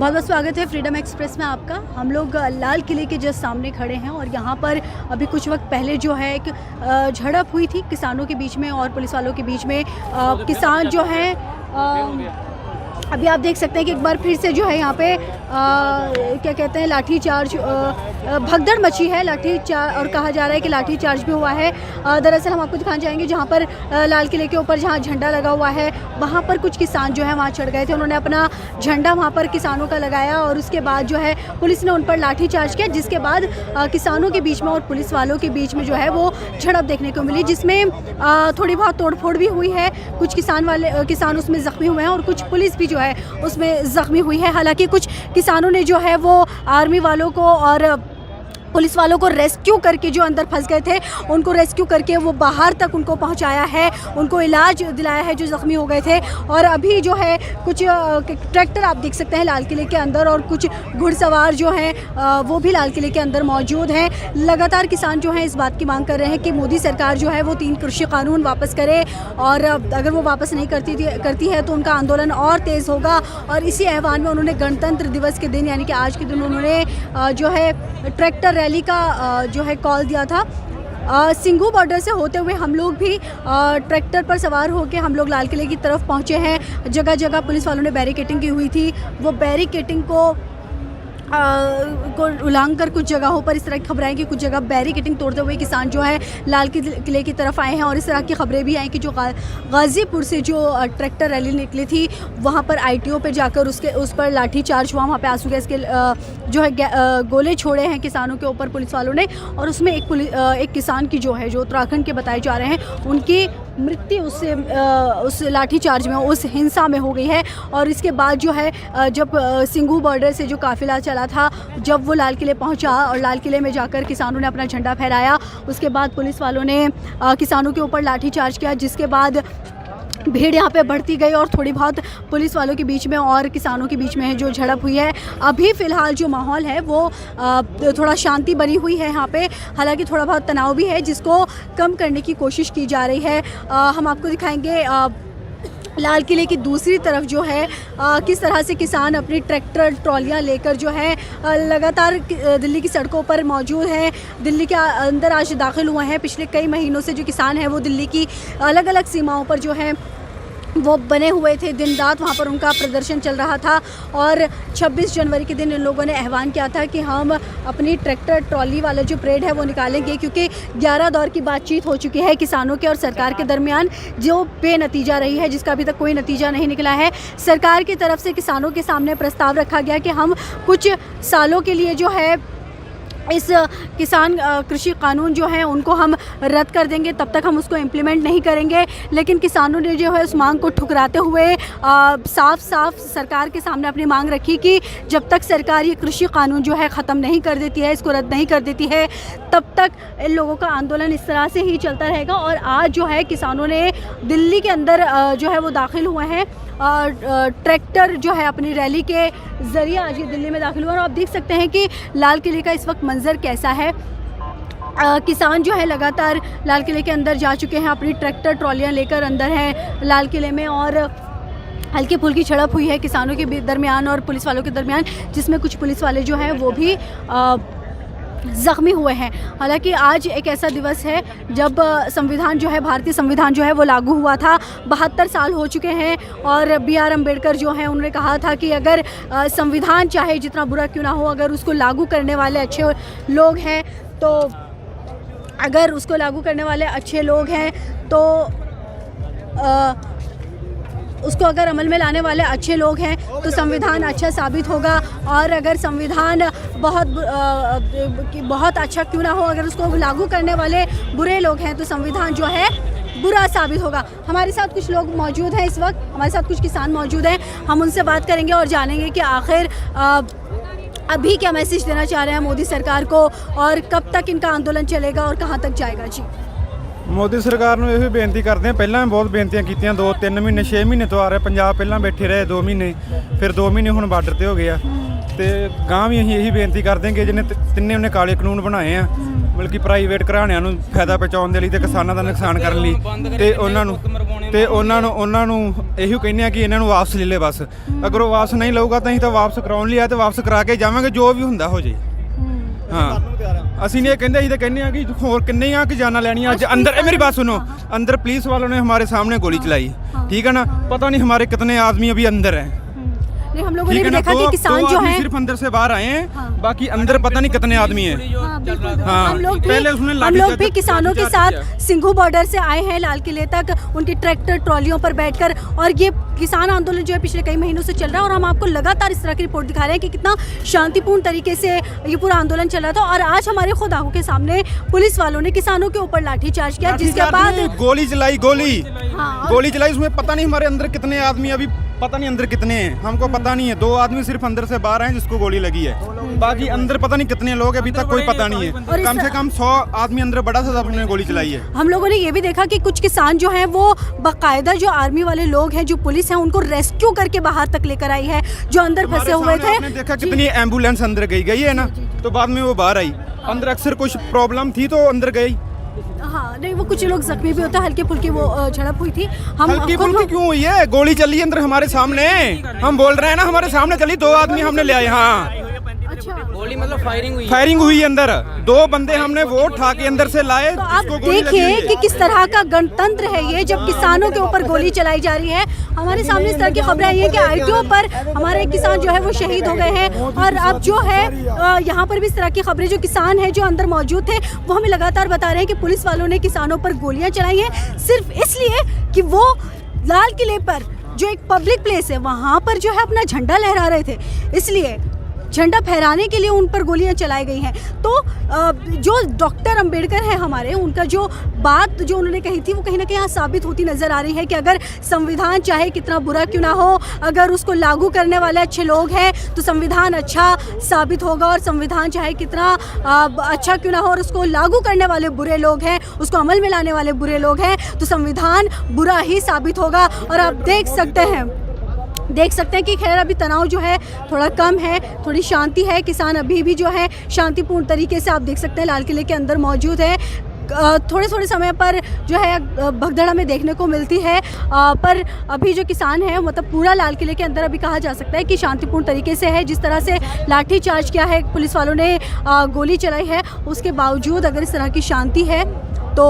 बहुत बहुत स्वागत है फ्रीडम एक्सप्रेस में आपका। हम लोग लाल किले के जस्ट सामने खड़े हैं और यहाँ पर अभी कुछ वक्त पहले जो है एक झड़प हुई थी किसानों के बीच में और पुलिस वालों के बीच में। किसान जो है अभी आप देख सकते हैं कि एक बार फिर से जो है यहाँ पे क्या कहते हैं लाठी चार्ज भगदड़ मची है, लाठी चार्ज, और कहा जा रहा है कि लाठी चार्ज भी हुआ है। दरअसल हम आपको दिखाने जाएंगे जहाँ पर लाल किले के ऊपर जहाँ झंडा लगा हुआ है वहाँ पर कुछ किसान जो है वहाँ चढ़ गए थे। उन्होंने अपना झंडा वहाँ पर किसानों का लगाया और उसके बाद जो है पुलिस ने उन पर लाठी चार्ज किया, जिसके बाद किसानों के बीच में और पुलिस वालों के बीच में जो है वो झड़प देखने को मिली, जिसमें थोड़ी बहुत तोड़फोड़ भी हुई है। कुछ किसान उसमें ज़ख्मी हुए हैं और कुछ पुलिस भी जो है उसमें ज़ख्मी हुई है। हालांकि कुछ किसानों ने जो है वो आर्मी वालों को और पुलिस वालों को रेस्क्यू करके जो अंदर फंस गए थे उनको रेस्क्यू करके वो बाहर तक उनको पहुंचाया है, उनको इलाज दिलाया है जो ज़ख्मी हो गए थे। और अभी जो है कुछ ट्रैक्टर आप देख सकते हैं लाल किले के अंदर और कुछ घुड़सवार जो हैं वो भी लाल किले के अंदर मौजूद हैं। लगातार किसान जो हैं इस बात की मांग कर रहे हैं कि मोदी सरकार जो है वो 3 कृषि कानून वापस करे और अगर वो वापस नहीं करती है तो उनका आंदोलन और तेज़ होगा। और इसी आह्वान में उन्होंने गणतंत्र दिवस के दिन यानी कि आज के दिन उन्होंने जो है ट्रैक्टर रैली का जो है कॉल दिया था। सिंघू बॉर्डर से होते हुए हम लोग भी ट्रैक्टर पर सवार होकर हम लोग लाल किले की तरफ पहुंचे हैं। जगह जगह पुलिस वालों ने बैरिकेटिंग की हुई थी, वो बैरिकेटिंग को उल्लंघन कर कुछ जगहों पर इस तरह की खबरें आई कि कुछ जगह बैरिकेटिंग तोड़ते हुए किसान जो है लाल किले की तरफ आए हैं। और इस तरह की खबरें भी आई कि जो गाज़ीपुर से जो ट्रैक्टर रैली निकली थी वहाँ पर ITO पे जाकर उस पर लाठी चार्ज हुआ, वहाँ पे आंसू गैस के जो है गोले छोड़े हैं किसानों के ऊपर पुलिस वालों ने। और उसमें एक किसान की जो है जो उत्तराखंड के बताए जा रहे हैं उनकी मृत्यु उस लाठीचार्ज में, उस हिंसा में हो गई है। और इसके बाद जो है जब सिंघू बॉर्डर से जो काफिला चला था, जब वो लाल किले पहुंचा और लाल किले में जाकर किसानों ने अपना झंडा फहराया, उसके बाद पुलिस वालों ने किसानों के ऊपर लाठीचार्ज किया, जिसके बाद भीड़ यहाँ पे बढ़ती गई और थोड़ी बहुत पुलिस वालों के बीच में और किसानों के बीच में जो झड़प हुई है। अभी फ़िलहाल जो माहौल है वो थोड़ा शांति बनी हुई है यहाँ पे, हालांकि थोड़ा बहुत तनाव भी है जिसको कम करने की कोशिश की जा रही है। हम आपको दिखाएंगे लाल किले की दूसरी तरफ जो है किस तरह से किसान अपनी ट्रैक्टर ट्रॉलियाँ लेकर जो है लगातार दिल्ली की सड़कों पर मौजूद हैं। दिल्ली के अंदर आज दाखिल हुए हैं। पिछले कई महीनों से जो किसान हैं वो दिल्ली की अलग अलग सीमाओं पर जो है वो बने हुए थे, दिन रात वहाँ पर उनका प्रदर्शन चल रहा था। और 26 जनवरी के दिन इन लोगों ने आह्वान किया था कि हम अपनी ट्रैक्टर ट्रॉली वाला जो परेड है वो निकालेंगे, क्योंकि 11 दौर की बातचीत हो चुकी है किसानों के और सरकार के दरमियान, जो बेनतीजा रही है, जिसका अभी तक कोई नतीजा नहीं निकला है। सरकार की तरफ से किसानों के सामने प्रस्ताव रखा गया कि हम कुछ सालों के लिए जो है इस किसान कृषि कानून जो है उनको हम रद्द कर देंगे, तब तक हम उसको इम्प्लीमेंट नहीं करेंगे। लेकिन किसानों ने जो है उस मांग को ठुकराते हुए साफ सरकार के सामने अपनी मांग रखी कि जब तक सरकार ये कृषि कानून जो है ख़त्म नहीं कर देती है, इसको रद्द नहीं कर देती है, तब तक इन लोगों का आंदोलन इस तरह से ही चलता रहेगा। और आज जो है किसानों ने दिल्ली के अंदर जो है वो दाखिल हुए हैं, ट्रैक्टर जो है अपनी रैली के ज़रिए आज ये दिल्ली में दाखिल हुआ। और आप देख सकते हैं कि लाल किले का इस वक्त मंजर कैसा है। किसान जो है लगातार लाल किले के अंदर जा चुके हैं, अपनी ट्रैक्टर ट्रॉलियाँ लेकर अंदर हैं लाल किले में। और हल्की फुल्की झड़प हुई है किसानों के दरमियान और पुलिस वालों के दरमियान, जिसमें कुछ पुलिस वाले जो हैं वो भी ज़ख्मी हुए हैं। हालांकि आज एक ऐसा दिवस है जब संविधान जो है, भारतीय संविधान जो है वो लागू हुआ था। 72 साल हो चुके हैं और BR अम्बेडकर जो हैं उन्होंने कहा था कि अगर संविधान चाहे जितना बुरा क्यों ना हो, अगर उसको लागू करने वाले अच्छे लोग हैं तो उसको अगर अमल में लाने वाले अच्छे लोग हैं तो संविधान अच्छा साबित होगा। और अगर संविधान बहुत अच्छा क्यों ना हो, अगर उसको लागू करने वाले बुरे लोग हैं तो संविधान जो है बुरा साबित होगा। हमारे साथ कुछ लोग मौजूद हैं, इस वक्त हमारे साथ कुछ किसान मौजूद हैं। हम उनसे बात करेंगे और जानेंगे कि आखिर अभी क्या मैसेज देना चाह रहे हैं मोदी सरकार को और कब तक इनका आंदोलन चलेगा और कहाँ तक जाएगा। जी, मोदी सरकार ਨੂੰ ਇਹ ਬੇਨਤੀ ਕਰਦੇ ਹਾਂ। ਪਹਿਲਾਂ ਬਹੁਤ ਬੇਨਤੀਆਂ ਕੀਤੀਆਂ, 2-3 ਮਹੀਨੇ 6 ਮਹੀਨੇ ਤੋਂ ਆ ਰਹੇ। ਪੰਜਾਬ ਪਹਿਲਾਂ ਬੈਠੇ ਰਹੇ 2 ਮਹੀਨੇ, ਫਿਰ 2 ਮਹੀਨੇ ਹੁਣ ਬਾਰਡਰ ਤੇ ਹੋ ਗਏ ਆ। ਤੇ ਗਾਂ ਵੀ ਅਸੀਂ ਇਹੀ ਬੇਨਤੀ ਕਰਦੇ ਹਾਂ ਕਿ ਜਿਹਨੇ ਤਿੰਨੇ ਉਹਨੇ ਕਾਲੇ ਕਾਨੂੰਨ ਬਣਾਏ ਆ ਮਤਲਬ ਕਿ ਪ੍ਰਾਈਵੇਟ ਘਰਾਣਿਆਂ ਨੂੰ ਫਾਇਦਾ ਪਹੁੰਚਾਉਣ ਦੇ ਲਈ ਤੇ ਕਿਸਾਨਾਂ ਦਾ ਨੁਕਸਾਨ ਕਰਨ ਲਈ ਤੇ ਉਹਨਾਂ ਨੂੰ ਇਹੋ ਕਹਿੰਦੇ ਆ ਕਿ ਇਹਨਾਂ ਨੂੰ ਵਾਪਸ ਲੈ ਲੈ ਬਸ ਅਗਰ ਉਹ ਵਾਪਸ ਨਹੀਂ ਲਊਗਾ ਤਾਂ ਅਸੀਂ ਤਾਂ ਵਾਪਸ ਕਰਾਉਣ ਲਈ ਆ ਤੇ ਵਾਪਸ ਕਰਾ ਕੇ ਜਾਵਾਂਗੇ ਜੋ ਵੀ ਹੁੰਦਾ ਹੋ ਜੇ ਹਾਂ ਅਸੀਂ ਨਹੀਂ ਇਹ ਕਹਿੰਦੇ ਅਸੀਂ ਤਾਂ ਕਹਿੰਦੇ ਆ ਕਿ ਹੋਰ ਕਿੰਨੇ ਆ ਕਿ ਜਾਨਾਂ ਲੈਣੀਆਂ ਅੱਜ अंदर मेरी बात सुनो अंदर पुलिस वालों ने हमारे सामने गोली चलाई ठीक है ना पता नहीं हमारे कितने आदमी अभी अंदर हैं नहीं हम लोगों ने भी देखा कि किसान जो है सिर्फ अंदर से बाहर आए हैं बाकी अंदर पता नहीं कितने आदमी हैं हम लोग भी किसानों के साथ सिंघू बॉर्डर से आए हैं लाल किले तक उनकी ट्रैक्टर ट्रॉलियों पर बैठकर और ये किसान आंदोलन जो है पिछले कई महीनों से चल रहा है और हम आपको लगातार इस तरह की रिपोर्ट दिखा रहे हैं कि कितना शांतिपूर्ण तरीके से ये पूरा आंदोलन चल रहा था और आज हमारे खुद आंखों के सामने पुलिस वालों ने किसानों के ऊपर लाठीचार्ज किया जिसके बाद गोली चलाई गोली चलाई उसमें पता नहीं हमारे अंदर कितने आदमी अभी पता नहीं अंदर कितने हैं हमको पता नहीं है 2 आदमी सिर्फ अंदर से बाहर हैं जिसको गोली लगी है बाकी अंदर पता नहीं कितने लोग अभी तक कोई पता नहीं है कम से कम 100 आदमी अंदर बड़ा सा अपने गोली चलाई है हम लोगों ने ये भी देखा कि कुछ किसान जो हैं वो बाकायदा जो आर्मी वाले लोग हैं जो पुलिस है उनको रेस्क्यू करके बाहर तक लेकर आई है जो अंदर फंसे हुए थे देखा कितनी एम्बुलेंस अंदर गई है ना तो बाद में वो बाहर आई अंदर अक्सर कुछ प्रॉब्लम थी तो अंदर गई हाँ नहीं वो कुछ लोग जख्मी भी होते हैं हल्के फुल्की वो झड़प हुई थी हम हल्की फुल्की क्यों हुई है गोली चली अंदर हमारे सामने हम बोल रहे हैं ना हमारे सामने चली 2 आदमी हमने ले आए हाँ अच्छा गोली मतलब फायरिंग हुई अंदर 2 बंदे हमने वो उठा के अंदर से लाए तो आप देखिए कि किस तरह का गणतंत्र है ये जब किसानों के ऊपर गोली चलाई जा रही है हमारे सामने इस तरह की खबरें आई है कि आईटीओ पर हमारे किसान जो है वो शहीद हो गए हैं और अब जो है यहाँ पर भी इस तरह की खबरें जो किसान हैं जो अंदर मौजूद थे वो हमें लगातार बता रहे हैं कि पुलिस वालों ने किसानों पर गोलियां चलाई हैं सिर्फ इसलिए कि वो लाल किले पर जो एक पब्लिक प्लेस है वहाँ पर जो है अपना झंडा लहरा रहे थे इसलिए झंडा फहराने के लिए उन पर गोलियां चलाई गई हैं तो जो डॉक्टर अंबेडकर है हमारे उनका जो बात जो उन्होंने कही थी वो कहीं ना कहीं यहाँ साबित होती नज़र आ रही है कि अगर संविधान चाहे कितना बुरा क्यों ना हो अगर उसको लागू करने वाले अच्छे लोग हैं तो संविधान अच्छा साबित होगा और संविधान चाहे कितना अच्छा क्यों ना हो और उसको लागू करने वाले बुरे लोग हैं उसको अमल में लाने वाले बुरे लोग हैं तो संविधान बुरा ही साबित होगा और आप देख सकते हैं कि खैर अभी तनाव जो है थोड़ा कम है थोड़ी शांति है किसान अभी भी जो है शांतिपूर्ण तरीके से आप देख सकते हैं लाल किले के अंदर मौजूद है थोड़े समय पर जो है भगदड़ में देखने को मिलती है पर अभी जो किसान है मतलब पूरा लाल किले के अंदर अभी कहा जा सकता है कि शांतिपूर्ण तरीके से है जिस तरह से लाठी चार्ज किया है पुलिस वालों ने गोली चलाई है उसके बावजूद अगर इस तरह की शांति है तो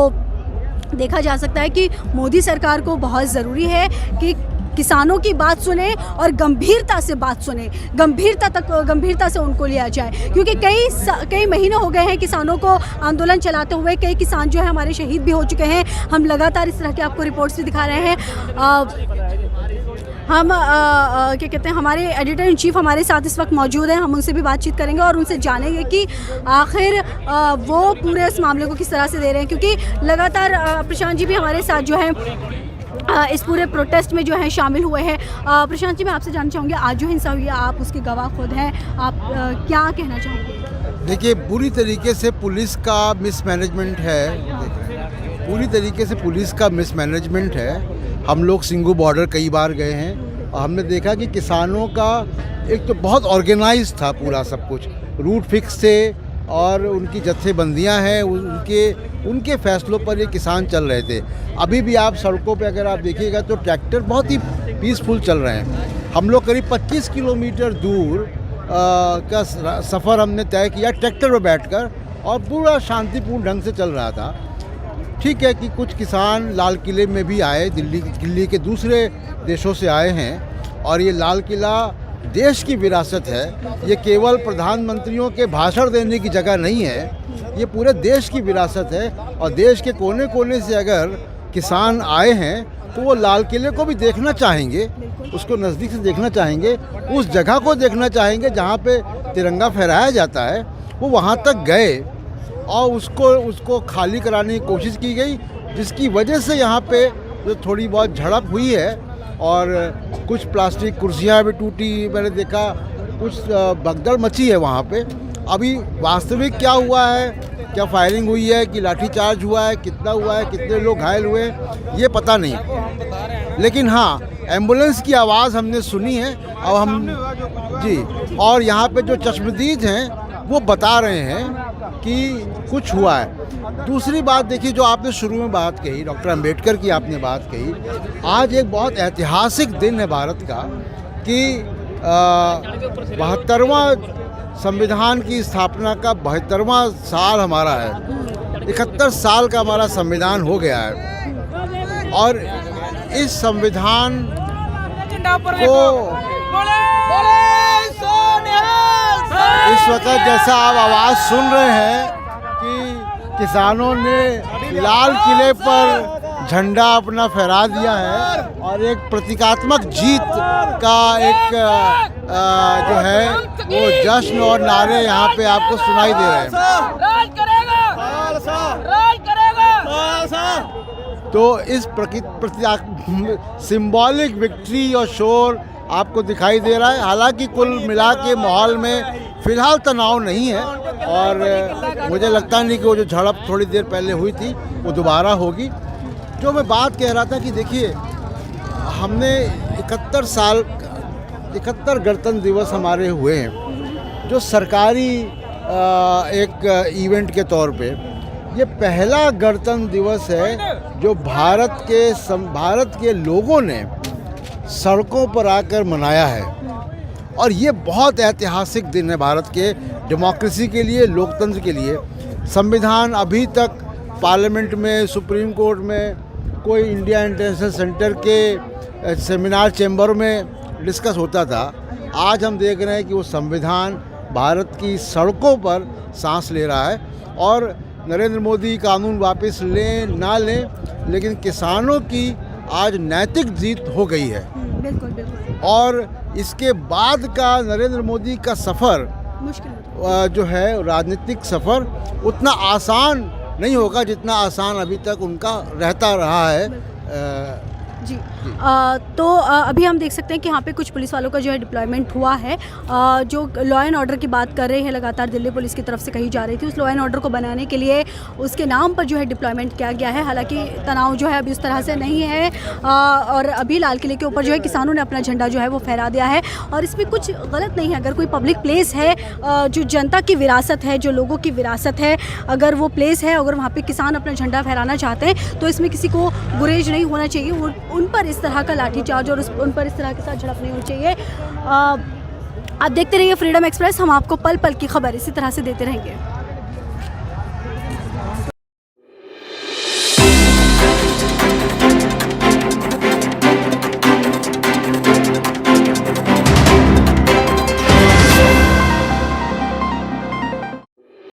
देखा जा सकता है कि मोदी सरकार को बहुत ज़रूरी है कि किसानों की बात सुने और गंभीरता से बात सुने गंभीरता से उनको लिया जाए क्योंकि कई महीने हो गए हैं किसानों को आंदोलन चलाते हुए कई किसान जो है हमारे शहीद भी हो चुके हैं हम लगातार इस तरह के आपको रिपोर्ट्स भी दिखा रहे हैं हम क्या कहते हैं हमारे एडिटर इन चीफ हमारे साथ इस वक्त मौजूद हैं हम उनसे भी बातचीत करेंगे और उनसे जानेंगे कि आखिर वो पूरे इस मामले को किस तरह से दे रहे हैं क्योंकि लगातार प्रशांत जी भी हमारे साथ जो है इस पूरे प्रोटेस्ट में जो है शामिल हुए हैं प्रशांत जी मैं आपसे जानना चाहूँगी आज जो हिंसा हुई है आप उसके गवाह खुद हैं आप क्या कहना चाहोगे देखिए बुरी तरीके से पुलिस का मिसमैनेजमेंट है पूरी तरीके से पुलिस का मिसमैनेजमेंट है हम लोग सिंघू बॉर्डर कई बार गए हैं और हमने देखा कि किसानों का एक तो बहुत ऑर्गेनाइज था पूरा सब कुछ रूट फिक्स थे और उनकी जत्थेबंदियां हैं उनके फैसलों पर ये किसान चल रहे थे अभी भी आप सड़कों पे अगर आप देखिएगा तो ट्रैक्टर बहुत ही पीसफुल चल रहे हैं हम लोग करीब 25 किलोमीटर दूर का सफ़र हमने तय किया ट्रैक्टर पर बैठकर और पूरा शांतिपूर्ण ढंग से चल रहा था ठीक है कि कुछ किसान लाल किले में भी आए दिल्ली के दूसरे देशों से आए हैं और ये लाल किला देश की विरासत है ये केवल प्रधानमंत्रियों के भाषण देने की जगह नहीं है ये पूरे देश की विरासत है और देश के कोने कोने से अगर किसान आए हैं तो वो लाल किले को भी देखना चाहेंगे उसको नज़दीक से देखना चाहेंगे उस जगह को देखना चाहेंगे जहाँ पे तिरंगा फहराया जाता है वो वहाँ तक गए और उसको खाली कराने की कोशिश की गई जिसकी वजह से यहाँ पे जो थोड़ी बहुत झड़प हुई है और कुछ प्लास्टिक कुर्सियाँ भी टूटी मैंने देखा कुछ भगदड़ मची है वहाँ पे अभी वास्तविक क्या हुआ है क्या फायरिंग हुई है कि लाठीचार्ज हुआ है कितना हुआ है कितने लोग घायल हुए ये पता नहीं लेकिन हाँ एम्बुलेंस की आवाज़ हमने सुनी है। अब हम जी, और यहाँ पे जो चश्मदीद हैं वो बता रहे हैं कि कुछ हुआ है। दूसरी बात देखिए, जो आपने शुरू में बात कही, डॉक्टर अंबेडकर की आपने बात कही, आज एक बहुत ऐतिहासिक दिन है भारत का कि 72वां संविधान की स्थापना का 72वां साल हमारा है। 71 साल का हमारा संविधान हो गया है और इस संविधान को इस वक्त जैसा आप आवाज़ सुन रहे हैं कि किसानों ने लाल किले पर झंडा अपना फहरा दिया है और एक प्रतीकात्मक जीत का एक जो है वो जश्न और नारे यहाँ पे आपको सुनाई दे रहे हैं। राज करेगा। तो इस सिंबॉलिक विक्ट्री और शोर आपको दिखाई दे रहा है। हालांकि कुल मिला के माहौल में फ़िलहाल तनाव नहीं है और मुझे लगता नहीं कि वो जो झड़प थोड़ी देर पहले हुई थी वो दोबारा होगी। जो मैं बात कह रहा था कि देखिए, हमने 71 गणतंत्र दिवस हमारे हुए हैं जो सरकारी एक इवेंट के तौर पे ये पहला गणतंत्र दिवस है जो भारत के लोगों ने सड़कों पर आकर मनाया है और ये बहुत ऐतिहासिक दिन है भारत के डेमोक्रेसी के लिए, लोकतंत्र के लिए। संविधान अभी तक पार्लियामेंट में, सुप्रीम कोर्ट में, कोई इंडिया इंटरनेशनल सेंटर के सेमिनार चैम्बर में डिस्कस होता था। आज हम देख रहे हैं कि वो संविधान भारत की सड़कों पर सांस ले रहा है और नरेंद्र मोदी कानून वापस लें ना लें, लेकिन किसानों की आज नैतिक जीत हो गई है। बिल्कुल बिल्कुल। और इसके बाद का नरेंद्र मोदी का सफ़र मुश्किल जो है राजनीतिक सफ़र उतना आसान नहीं होगा जितना आसान अभी तक उनका रहता रहा है। जी तो अभी हम देख सकते हैं कि यहाँ पे कुछ पुलिस वालों का जो है डिप्लॉयमेंट हुआ है। जो लॉ एंड ऑर्डर की बात कर रहे हैं लगातार दिल्ली पुलिस की तरफ से कही जा रही थी, उस लॉ एंड ऑर्डर को बनाने के लिए उसके नाम पर जो है डिप्लॉयमेंट किया गया है। हालांकि तनाव जो है अभी उस तरह से नहीं है और अभी लाल किले के ऊपर जो है किसानों ने अपना झंडा जो है वो फहरा दिया है और इसमें कुछ गलत नहीं है। अगर कोई पब्लिक प्लेस है जो जनता की विरासत है, जो लोगों की विरासत है, अगर वो प्लेस है, अगर वहाँ पर किसान अपना झंडा फहराना चाहते हैं तो इसमें किसी को गुरेज नहीं होना चाहिए। उन पर इस तरह का लाठीचार्ज और उन पर इस तरह के साथ झड़प नहीं होनी चाहिए। आप देखते रहिए फ्रीडम एक्सप्रेस, हम आपको पल पल की खबर इसी तरह से देते रहेंगे।